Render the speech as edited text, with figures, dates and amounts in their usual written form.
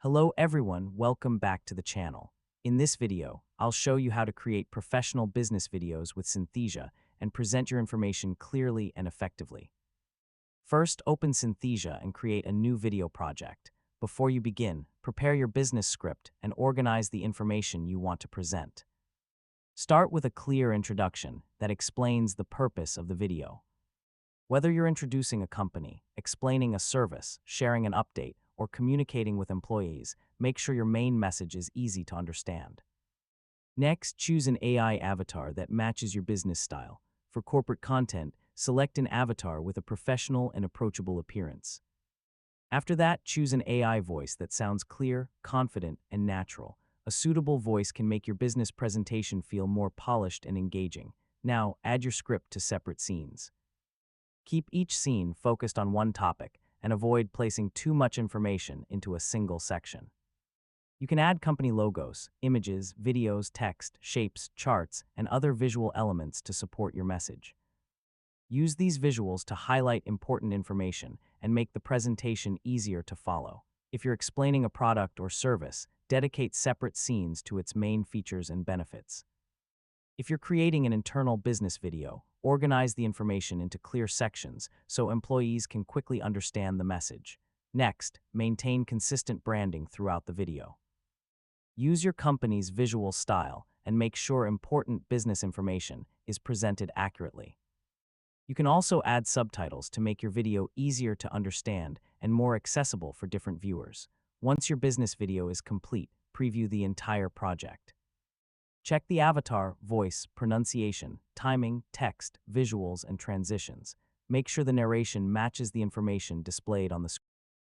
Hello everyone, welcome back to the channel. In this video, I'll show you how to create professional business videos with Synthesia and present your information clearly and effectively. First, open Synthesia and create a new video project. Before you begin, prepare your business script and organize the information you want to present. Start with a clear introduction that explains the purpose of the video. Whether you're introducing a company, explaining a service, sharing an update, or communicating with employees, make sure your main message is easy to understand. Next, choose an AI avatar that matches your business style. For corporate content, select an avatar with a professional and approachable appearance. After that, choose an AI voice that sounds clear, confident, and natural. A suitable voice can make your business presentation feel more polished and engaging. Now, add your script to separate scenes. Keep each scene focused on one topic and avoid placing too much information into a single section. You can add company logos, images, videos, text, shapes, charts, and other visual elements to support your message. Use these visuals to highlight important information and make the presentation easier to follow. If you're explaining a product or service, dedicate separate scenes to its main features and benefits. If you're creating an internal business video, organize the information into clear sections so employees can quickly understand the message. Next, maintain consistent branding throughout the video. Use your company's visual style and make sure important business information is presented accurately. You can also add subtitles to make your video easier to understand and more accessible for different viewers. Once your business video is complete, preview the entire project. Check the avatar, voice, pronunciation, timing, text, visuals, and transitions. Make sure the narration matches the information displayed on the screen.